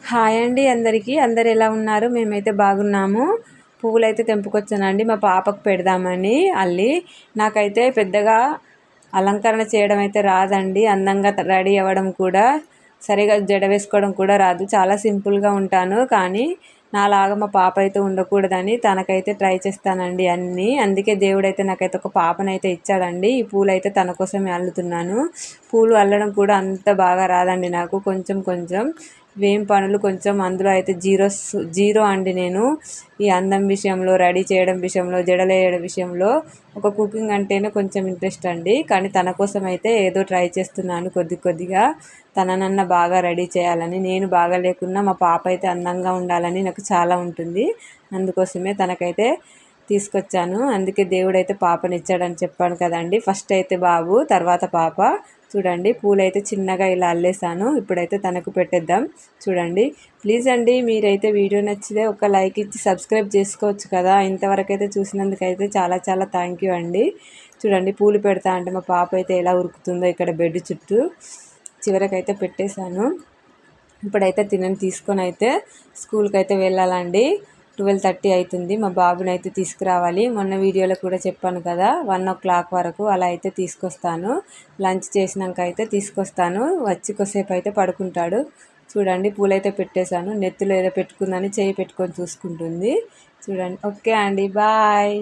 Hi అండి అందరికీ. అందరు ఎలా ఉన్నారు? మేమైతే బాగున్నాము. పువ్వులైతే తెంపుకొచ్చానండి మా పాపకు పెడదామని అల్లి. నాకైతే పెద్దగా అలంకరణ చేయడం అయితే రాదండి. అందంగా రెడీ అవ్వడం కూడా, సరిగా జడ వేసుకోవడం కూడా రాదు. చాలా సింపుల్గా ఉంటాను. కానీ నాలాగా మా పాప అయితే ఉండకూడదని తనకైతే ట్రై చేస్తానండి అన్నీ. అందుకే దేవుడైతే నాకైతే ఒక పాపనైతే ఇచ్చాడండి. ఈ పూలైతే తన కోసమే అల్లుతున్నాను. పూలు అల్లడం కూడా అంత బాగా రాదండి నాకు, కొంచెం కొంచెం. వేం పనులు కొంచెం అందులో అయితే జీరో అండి నేను. ఈ అందం విషయంలో, రెడీ చేయడం విషయంలో, జడలేయడం విషయంలో, ఒక కుకింగ్ అంటేనే కొంచెం ఇంట్రెస్ట్ అండి. కానీ తన కోసం అయితే ఏదో ట్రై చేస్తున్నాను కొద్ది కొద్దిగా. తననన్నా బాగా రెడీ చేయాలని, నేను బాగా లేకున్నా మా పాప అయితే అందంగా ఉండాలని నాకు చాలా ఉంటుంది. అందుకోసమే తనకైతే తీసుకొచ్చాను. అందుకే దేవుడైతే పాపనిచ్చాడని చెప్పాను కదండి. ఫస్ట్ అయితే బాబు, తర్వాత పాప. చూడండి పూలైతే చిన్నగా ఇలా అల్లేసాను. ఇప్పుడైతే తనకు పెట్టేద్దాం. చూడండి ప్లీజ్ అండి, మీరైతే వీడియో నచ్చితే ఒక లైక్ ఇచ్చి సబ్స్క్రైబ్ చేసుకోవచ్చు కదా. ఇంతవరకు అయితే చూసినందుకైతే చాలా చాలా థ్యాంక్ యూ అండి. చూడండి పూలు పెడతా అంటే మా పాప అయితే ఎలా ఉరుకుతుందో ఇక్కడ బెడ్ చుట్టూ. చివరికైతే పెట్టేశాను. ఇప్పుడైతే తినని తీసుకొని అయితే స్కూల్కి అయితే వెళ్ళాలండి. 12:30 అవుతుంది. మా బాబుని అయితే తీసుకురావాలి. మొన్న వీడియోలో కూడా చెప్పాను కదా, 1 o'clock వరకు అలా అయితే తీసుకొస్తాను. లంచ్ చేసినాక అయితే తీసుకొస్తాను. వచ్చి కొద్దిసేపు అయితే పడుకుంటాడు. చూడండి పూలైతే పెట్టేశాను. నెత్తిలో ఏదో పెట్టుకుందని చేయి పెట్టుకొని చూసుకుంటుంది. చూడండి. ఓకే అండి, బాయ్.